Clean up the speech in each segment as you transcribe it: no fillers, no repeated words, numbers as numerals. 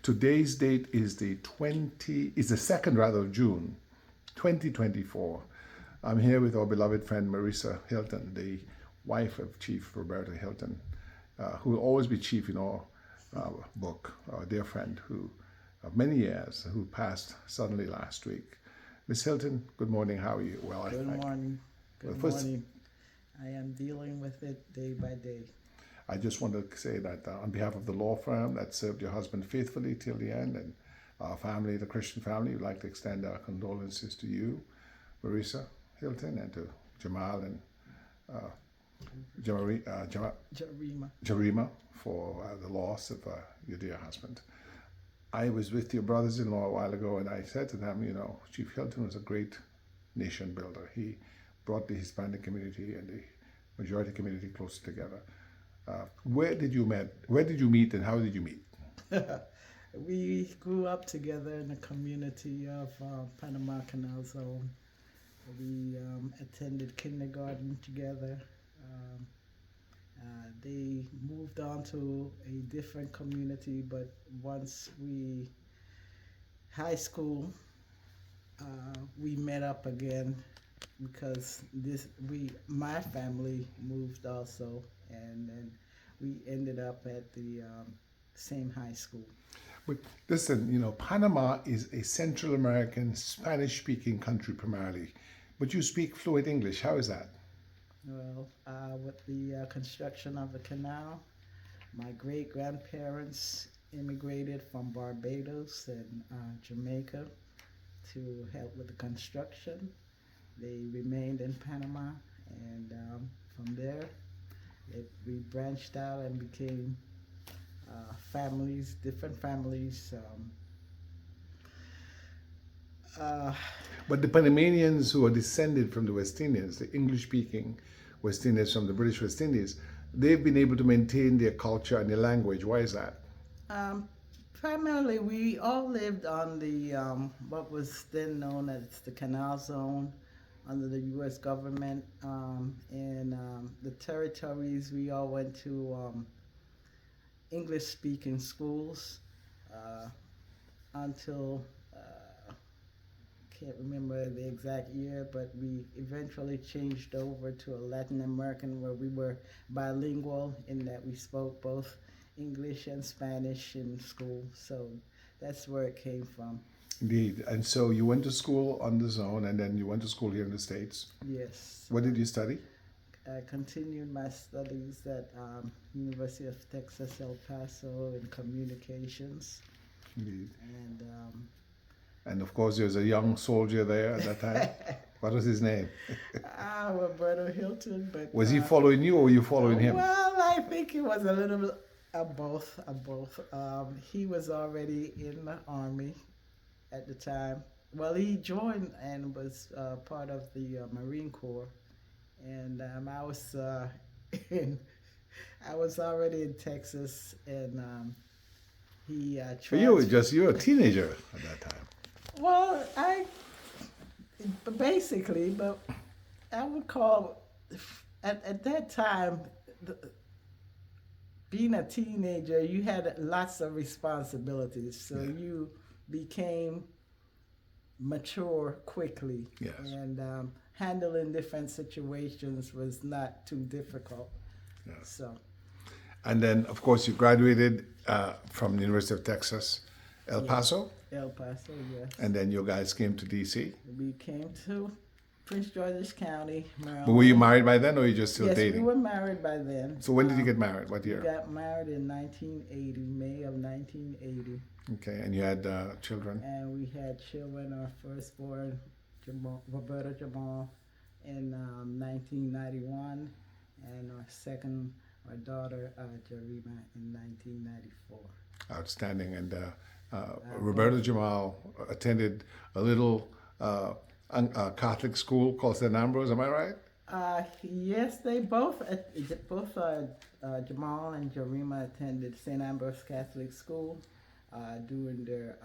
Today's date is the 2nd rather of June, 2024. I'm here with our beloved friend Marisa Hilton, the wife of Chief Roberto Hilton, who will always be chief in our book, our dear friend who, of many years, who passed suddenly last week. Miss Hilton, good morning. How are you? Well, Good morning. Good Well, first- morning. I am dealing with it day by day. I just want to say that on behalf of the law firm that served your husband faithfully till the end, and our family, the Christian family, we'd like to extend our condolences to you, Marisa Hilton, and to Jamal and Jarima. Jarima for the loss of your dear husband. I was with your brothers-in-law a while ago, and I said to them, you know, Chief Hilton was a great nation builder. He brought the Hispanic community and the majority community closer together. Where did you meet, and how did you meet? We grew up together in the community of Panama Canal Zone. We attended kindergarten together. They moved on to a different community, but once high school, we met up again because my family moved also, and then we ended up at the same high school. But listen, you know, Panama is a Central American Spanish-speaking country primarily, but you speak fluent English. How is that? Well, with the construction of the canal, my great-grandparents immigrated from Barbados and Jamaica to help with the construction. They remained in Panama, and from there, we branched out and became families, different families. But the Panamanians who are descended from the West Indians, the English-speaking West Indians from the British West Indies, they've been able to maintain their culture and their language. Why is that? Primarily, we all lived on the what was then known as the Canal Zone under the U.S. government. And the territories, we all went to English-speaking schools until can't remember the exact year, but we eventually changed over to a Latin American where we were bilingual in that we spoke both English and Spanish in school. So that's where it came from. Indeed. And so you went to school on the zone, and then you went to school here in the States. Yes. What did you study? I continued my studies at University of Texas, El Paso in communications. Indeed. And of course, there was a young soldier there at that time. What was his name? Roberto Hilton. But was he following you, or were you following him? Well, I think it was a little bit of both. He was already in the Army at the time. Well, he joined and was part of the Marine Corps, and I was I was already in Texas, and he But you were a teenager at that time. Well, I would call at that time, being a teenager, you had lots of responsibilities, so you became mature quickly. Yes. And handling different situations was not too difficult. Yes. So. And then, of course, you graduated from the University of Texas, El Paso? El Paso, yes. And then you guys came to D.C.? We came to Prince George's County, Maryland. But were you married by then, or were you just still dating? Yes, we were married by then. So when did you get married? What year? We got married in 1980, May of 1980. Okay, and you had children? And we had children, our firstborn, Roberto Jamal, in 1991, and our daughter, Jarima, in 1994. Outstanding. And Roberto Jamal attended a little Catholic school called St. Ambrose, am I right? Yes, they both Jamal and Jarima attended St. Ambrose Catholic School during their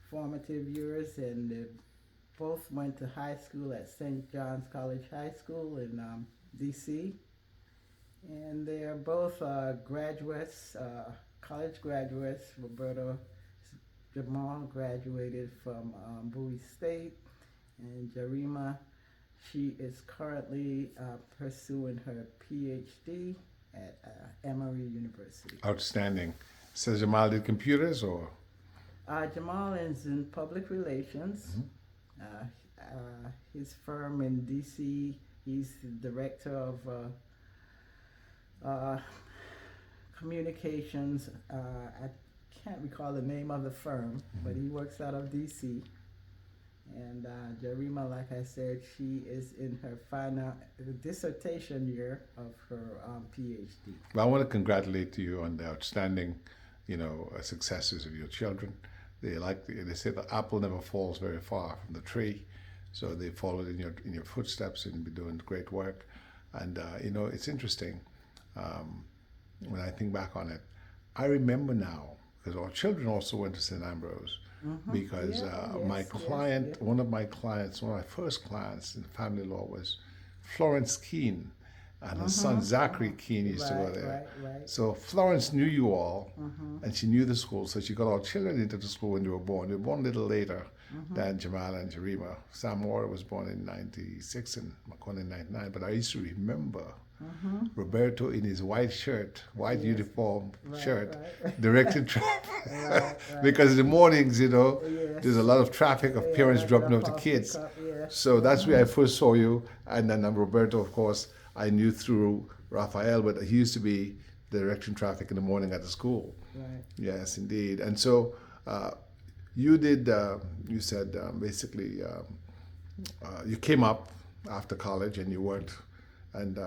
formative years, and they both went to high school at St. John's College High School in D.C. And they are both graduates, college graduates. Roberto Jamal graduated from Bowie State, and Jarima, she is currently pursuing her PhD at Emory University. Outstanding. So Jamal did computers or? Jamal is in public relations. His firm in DC, he's the director of communications. I can't recall the name of the firm, but he works out of DC. And Jarima, like I said, she is in her final dissertation year of her PhD. Well, I want to congratulate you on the outstanding, successes of your children. They say the apple never falls very far from the tree, so they followed in your footsteps and be doing great work. And it's interesting when I think back on it. I remember now because our children also went to St. Ambrose. Because my client, one of my first clients in family law was Florence Keene, and his son Zachary Keene used to go there. Right. So Florence knew you all, and she knew the school, so she got our children into the school when they were born. They were born a little later than Jamal and Jarima. Sam Moore was born in '96 and McConnell in '99, but I used to remember Roberto in his white shirt, uniform shirt, directed traffic. Because in the mornings, there's a lot of traffic of parents dropping off the kids. So that's where I first saw you. And then Roberto, of course, I knew through Raphael, but he used to be directing traffic in the morning at the school. Right. Yes, indeed. And so you did, you said basically, you came up after college and you worked. And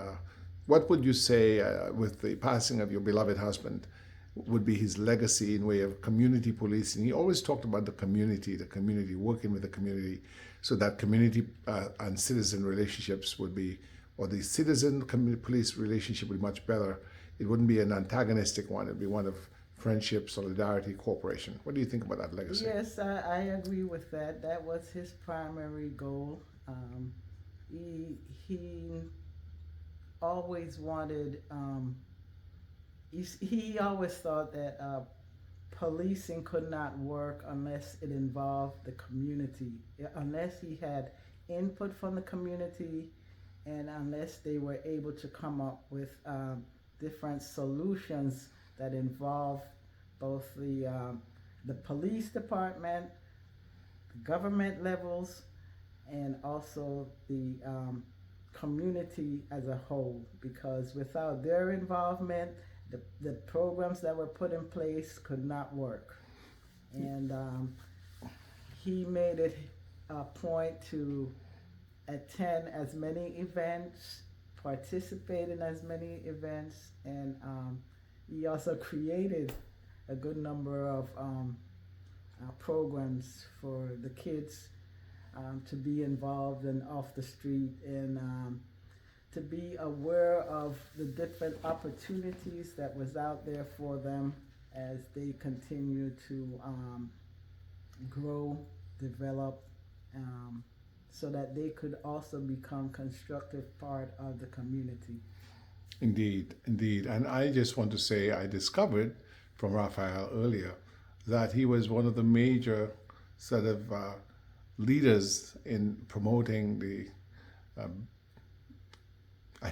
what would you say with the passing of your beloved husband would be his legacy in way of community policing? He always talked about the community, working with the community, so that community and citizen relationships would be, or the citizen-community police relationship would be much better. It wouldn't be an antagonistic one. It would be one of friendship, solidarity, cooperation. What do you think about that legacy? Yes, I agree with that. That was his primary goal. He always wanted, he always thought that policing could not work unless it involved the community, unless he had input from the community, and unless they were able to come up with different solutions that involve both the police department, the government levels, and also the community as a whole. Because without their involvement, the programs that were put in place could not work. And he made it a point to attend as many events, participate in as many events, and he also created a good number of programs for the kids to be involved and off the street, and to be aware of the different opportunities that was out there for them as they continue to grow, develop, so that they could also become constructive part of the community. Indeed. And I just want to say I discovered from Raphael earlier that he was one of the major sort of leaders in promoting the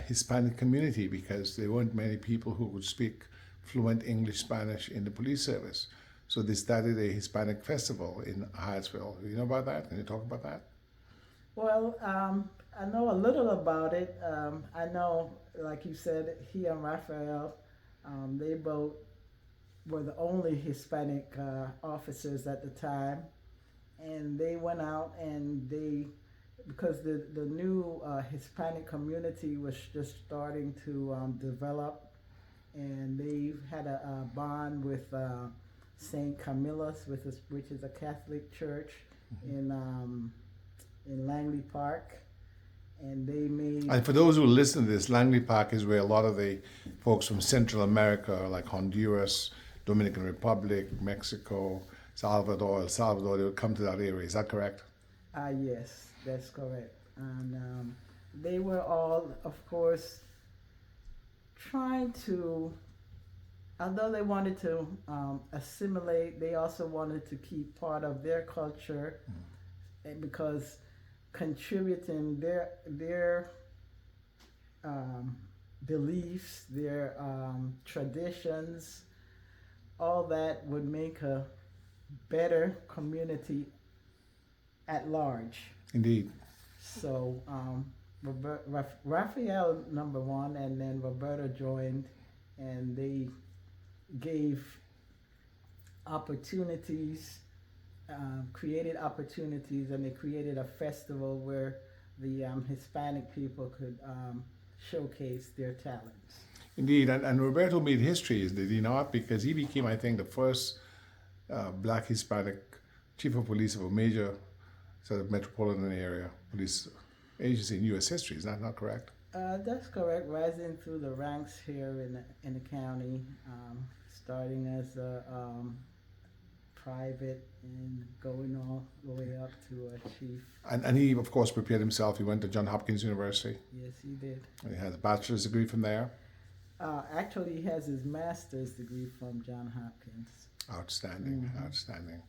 Hispanic community, because there weren't many people who could speak fluent English, Spanish in the police service. So they started a Hispanic festival in Hyattsville. You know about that? Can you talk about that? Well, I know a little about it. I know, like you said, he and Raphael, they both were the only Hispanic officers at the time. And they went out and because the new Hispanic community was just starting to develop, and they had a bond with St. Camilla's, which is a Catholic church in Langley Park, and they made. And for those who listen to this, Langley Park is where a lot of the folks from Central America, like Honduras, Dominican Republic, Mexico, Salvador, El Salvador, they would come to that area. Is that correct? Yes, that's correct. And they were all, of course, trying to although they wanted to assimilate, they also wanted to keep part of their culture, because contributing their um, beliefs, their traditions, all that would make a better community at large. Indeed. So Raphael number one, and then Roberto joined, and they gave opportunities, created opportunities, and they created a festival where the Hispanic people could showcase their talents. Indeed, and Roberto made history, did he not? Because he became, I think, the first black Hispanic chief of police of a major sort of metropolitan area police agency in U.S. history. Is that not correct? That's correct. Rising through the ranks here in the county, starting as a private and going all the way up to a chief. And he, of course, prepared himself. He went to Johns Hopkins University. Yes, he did. And he has a bachelor's degree from there. Actually, he has his master's degree from Johns Hopkins. Outstanding, outstanding.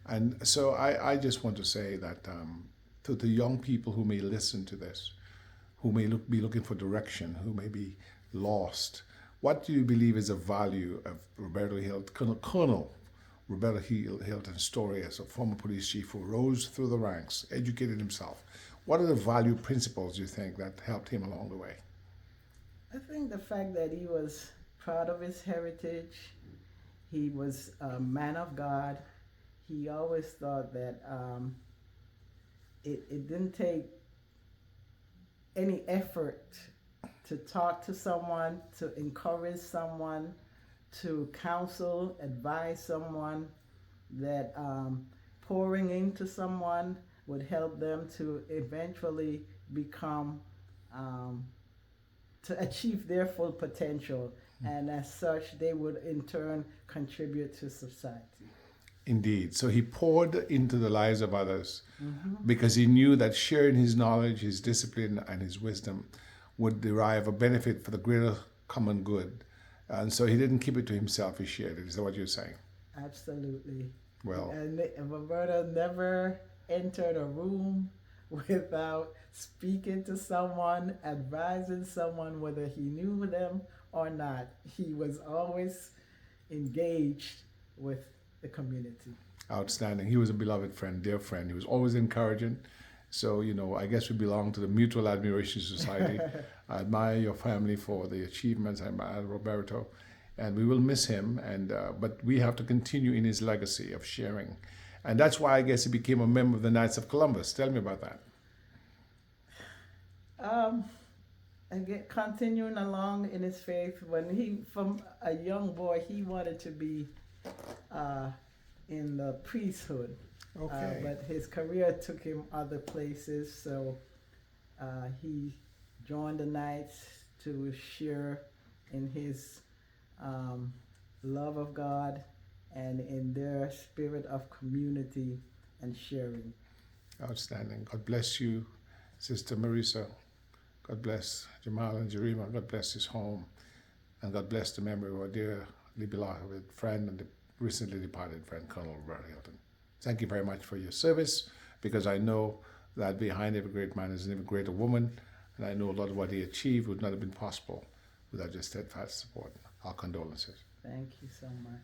And so I just want to say that to the young people who may listen to this, who may be looking for direction, who may be lost, what do you believe is the value of Roberto Hilton, Colonel Roberto Hilton's story as a former police chief who rose through the ranks, educated himself? What are the value principles you think that helped him along the way? I think the fact that he was proud of his heritage, he was a man of God. He always thought that it didn't take any effort to talk to someone, to encourage someone, to counsel, advise someone, that pouring into someone would help them to eventually become, to achieve their full potential. And as such, they would in turn contribute to society. Indeed. So he poured into the lives of others because he knew that sharing his knowledge, his discipline, and his wisdom would derive a benefit for the greater common good. And so he didn't keep it to himself, he shared it. Is that what you're saying? Absolutely. Well, And Roberto never entered a room without speaking to someone, advising someone, whether he knew them or not. He was always engaged with the community. outstanding. He was a beloved friend, dear friend. He was always encouraging. So, I guess we belong to the Mutual Admiration Society. I admire your family for the achievements. I admire Roberto. And we will miss him. But we have to continue in his legacy of sharing. And that's why I guess he became a member of the Knights of Columbus. Tell me about that. Again, continuing along in his faith, from a young boy, he wanted to be in the priesthood. Okay. But his career took him other places, so he joined the Knights to share in his love of God and in their spirit of community and sharing. Outstanding. God bless you, Sister Marisa. God bless Jamal and Jerima. God bless his home. And God bless the memory of our dearly beloved friend and the recently departed friend, Colonel Roberto Hilton. Thank you very much for your service, because I know that behind every great man is an even greater woman, and I know a lot of what he achieved would not have been possible without your steadfast support. Our condolences. Thank you so much.